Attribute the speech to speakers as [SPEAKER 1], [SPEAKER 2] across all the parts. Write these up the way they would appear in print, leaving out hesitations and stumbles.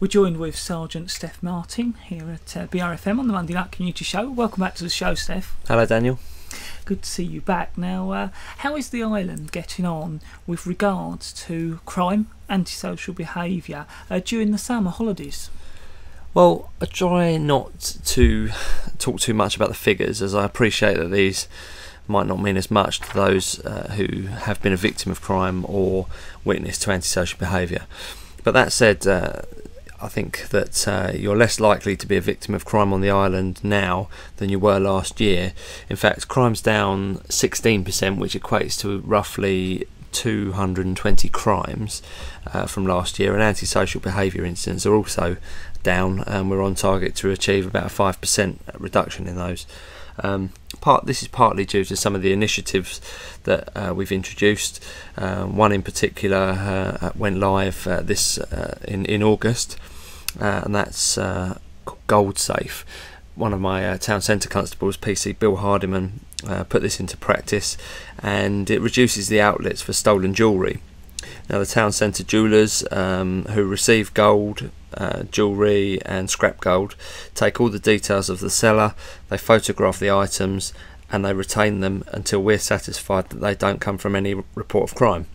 [SPEAKER 1] We're joined with Sergeant Steph Martin here at BRFM on the Monday Night Community Show. Welcome back to the show, Steph.
[SPEAKER 2] Hello, Daniel.
[SPEAKER 1] Good to see you back. Now, how is the island getting on with regards to crime, antisocial behaviour during the summer holidays?
[SPEAKER 2] Well, I try not to talk too much about the figures, as I appreciate that these might not mean as much to those who have been a victim of crime or witness to antisocial behaviour. But that said, I think that you're less likely to be a victim of crime on the island now than you were last year. In fact, crime's down 16%, which equates to roughly 220 crimes from last year, and antisocial behaviour incidents are also down, and we're on target to achieve about a 5% reduction in those. This is partly due to some of the initiatives that we've introduced. One in particular went live in August, and that's Gold Safe. One of my town centre constables, PC Bill Hardiman, put this into practice, and it reduces the outlets for stolen jewellery. Now, the town centre jewellers who receive gold, jewellery and scrap gold take all the details of the seller, they photograph the items, and they retain them until we're satisfied that they don't come from any report of crime.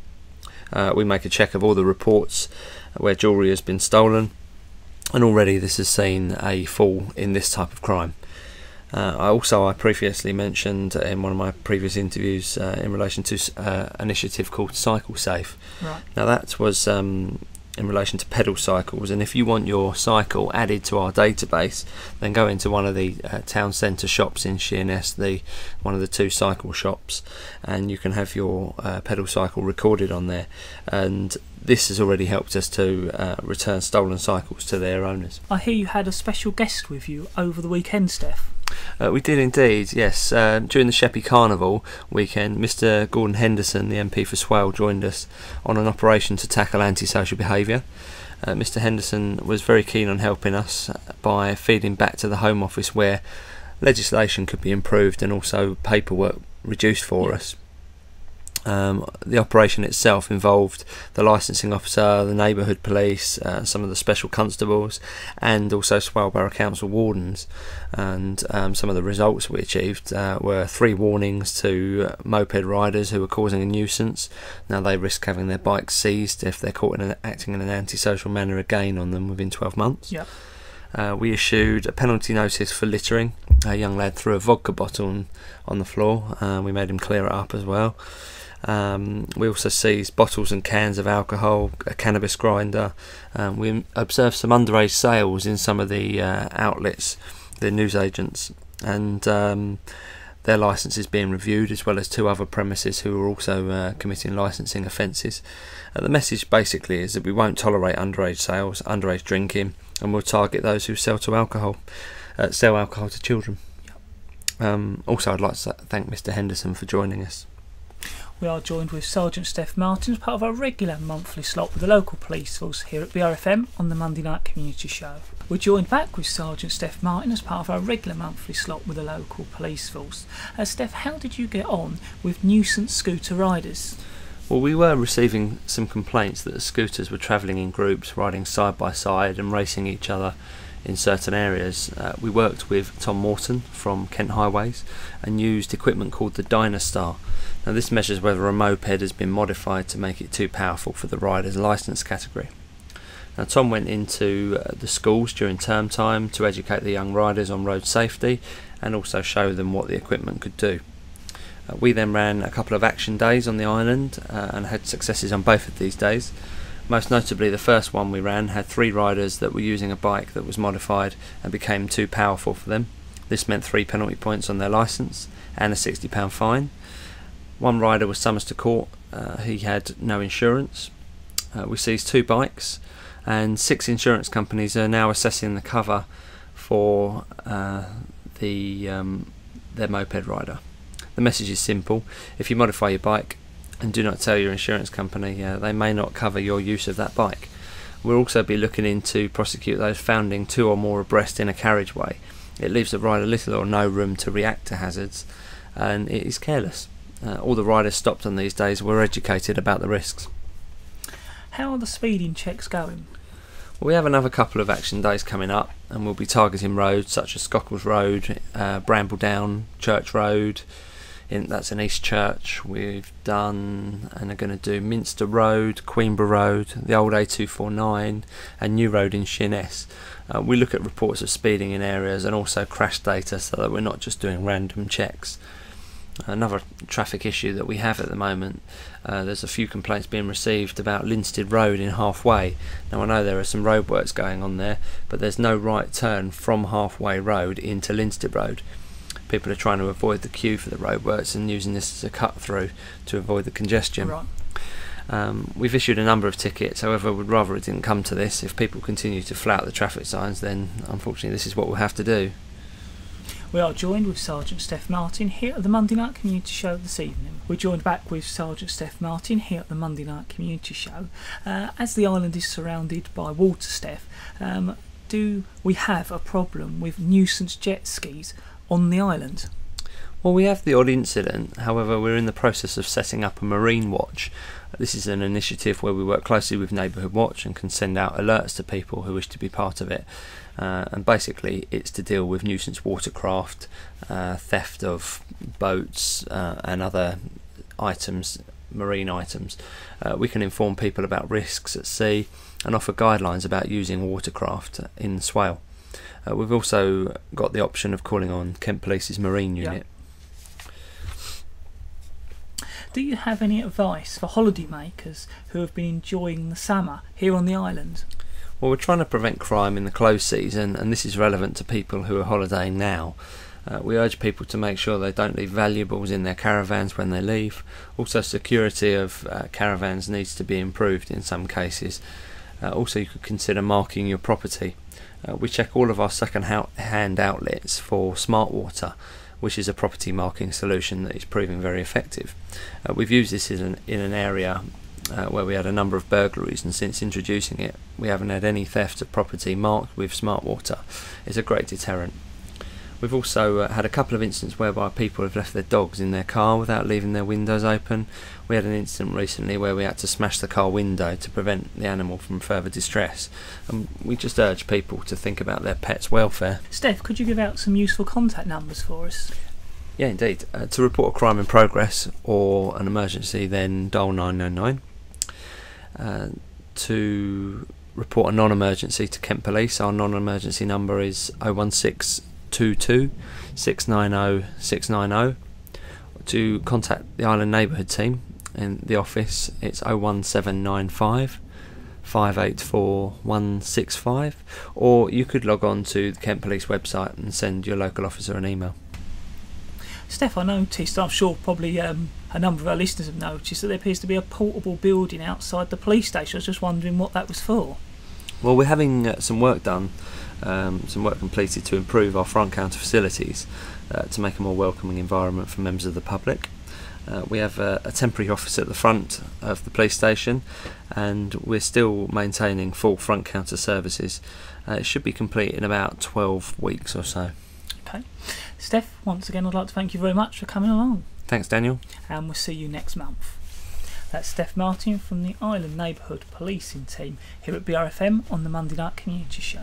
[SPEAKER 2] We make a check of all the reports where jewellery has been stolen, and already this has seen a fall in this type of crime. I previously mentioned in one of my previous interviews in relation to an initiative called Cycle Safe.
[SPEAKER 1] Right.
[SPEAKER 2] Now, that was in relation to pedal cycles, and if you want your cycle added to our database, then go into one of the town centre shops in Sheerness, one of the two cycle shops, and you can have your pedal cycle recorded on there. And this has already helped us to return stolen cycles to their owners.
[SPEAKER 1] I hear you had a special guest with you over the weekend, Steph.
[SPEAKER 2] We did indeed, yes. During the Sheppey Carnival weekend, Mr Gordon Henderson, the MP for Swale, joined us on an operation to tackle antisocial behaviour. Mr Henderson was very keen on helping us by feeding back to the Home Office where legislation could be improved and also paperwork reduced for us. The operation itself involved the licensing officer, the neighbourhood police, some of the special constables, and also Swale Borough Council wardens. And some of the results we achieved were 3 warnings to moped riders who were causing a nuisance. Now, they risk having their bikes seized if they're caught acting in an antisocial manner again on them within 12 months.
[SPEAKER 1] Yep.
[SPEAKER 2] We issued a penalty notice for littering. A young lad threw a vodka bottle on the floor. We made him clear it up as well. We also seized bottles and cans of alcohol, a cannabis grinder. We observed some underage sales in some of the outlets, the newsagents, and their licences being reviewed, as well as 2 other premises who were also committing licensing offences. The message basically is that we won't tolerate underage sales, underage drinking, and we'll target those who sell alcohol to children. Also, I'd like to thank Mr Henderson for joining us.
[SPEAKER 1] We are joined with Sergeant Steph Martin as part of our regular monthly slot with the local police force here at BRFM on the Monday Night Community Show. We're joined back with Sergeant Steph Martin as part of our regular monthly slot with the local police force. Steph, how did you get on with nuisance scooter riders?
[SPEAKER 2] Well, we were receiving some complaints that the scooters were travelling in groups, riding side by side and racing each other in certain areas. We worked with Tom Morton from Kent Highways and used equipment called the Dynastar. Now, this measures whether a moped has been modified to make it too powerful for the rider's licence category. Now, Tom went into the schools during term time to educate the young riders on road safety and also show them what the equipment could do. We then ran a couple of action days on the island and had successes on both of these days. Most notably, the first one we ran had 3 riders that were using a bike that was modified and became too powerful for them. This meant 3 penalty points on their licence and a £60 fine. One rider was summoned to court. He had no insurance. We seized 2 bikes, and 6 insurance companies are now assessing the cover for their moped rider. The message is simple: if you modify your bike and do not tell your insurance company, they may not cover your use of that bike. We'll also be looking into prosecute those found in 2 or more abreast in a carriageway. It leaves the rider little or no room to react to hazards, and it is careless. All the riders stopped on these days were educated about the risks.
[SPEAKER 1] How are the speeding checks going?
[SPEAKER 2] We have another couple of action days coming up, and we'll be targeting roads such as Scockles Road, Brambledown, Church Road, that's in East Church. We've done and are going to do Minster Road, Queenborough Road, the old A249 and New Road in Sheerness. We look at reports of speeding in areas and also crash data so that we're not just doing random checks. Another traffic issue that we have at the moment, there's a few complaints being received about Linstead Road in Halfway. Now I know there are some roadworks going on there, but there's no right turn from Halfway Road into Linstead Road. People are trying to avoid the queue for the roadworks and using this as a cut through to avoid the congestion.
[SPEAKER 1] Right.
[SPEAKER 2] We've issued a number of tickets, however we'd rather it didn't come to this. If people continue to flout the traffic signs, then unfortunately this is what we'll have to do.
[SPEAKER 1] We are joined with Sergeant Steph Martin here at the Monday Night Community Show this evening. We're joined back with Sergeant Steph Martin here at the Monday Night Community Show. As the island is surrounded by water, Steph, do we have a problem with nuisance jet skis on the island?
[SPEAKER 2] Well, we have the odd incident, however we're in the process of setting up a marine watch. This is an initiative where we work closely with Neighbourhood Watch and can send out alerts to people who wish to be part of it. And basically it's to deal with nuisance watercraft, theft of boats and other items, marine items. We can inform people about risks at sea and offer guidelines about using watercraft in the swale. We've also got the option of calling on Kent Police's marine unit.
[SPEAKER 1] Do you have any advice for holiday makers who have been enjoying the summer here on the island?
[SPEAKER 2] Well, we're trying to prevent crime in the close season, and this is relevant to people who are holidaying now. We urge people to make sure they don't leave valuables in their caravans when they leave. Also, security of caravans needs to be improved in some cases. Also, you could consider marking your property. We check all of our second-hand outlets for Smart Water, which is a property marking solution that is proving very effective. We've used this in an area where we had a number of burglaries, and since introducing it we haven't had any theft of property marked with Smart Water. It's a great deterrent. We've also had a couple of incidents whereby people have left their dogs in their car without leaving their windows open. We had an incident recently where we had to smash the car window to prevent the animal from further distress. And we just urge people to think about their pets' welfare.
[SPEAKER 1] Steph, could you give out some useful contact numbers for us?
[SPEAKER 2] Yeah, indeed. To report a crime in progress or an emergency, then dial 999. To report a non-emergency to Kent Police, our non-emergency number is 01622 690 690. To contact the Island Neighbourhood team in the office, it's 01795 584 165, or you could log on to the Kent Police website and send your local officer an email.
[SPEAKER 1] Steph, I noticed, I'm sure probably a number of our listeners have noticed, that there appears to be a portable building outside the police station. I was just wondering what that was for.
[SPEAKER 2] Well, we're having some work done, some work completed to improve our front counter facilities to make a more welcoming environment for members of the public. We have a temporary office at the front of the police station, and we're still maintaining full front counter services. It should be complete in about 12 weeks or so.
[SPEAKER 1] Okay. Steph, once again I'd like to thank you very much for coming along.
[SPEAKER 2] Thanks, Daniel.
[SPEAKER 1] And we'll see you next month. That's Steph Martin from the Island Neighbourhood Policing Team here at BRFM on the Monday Night Community Show.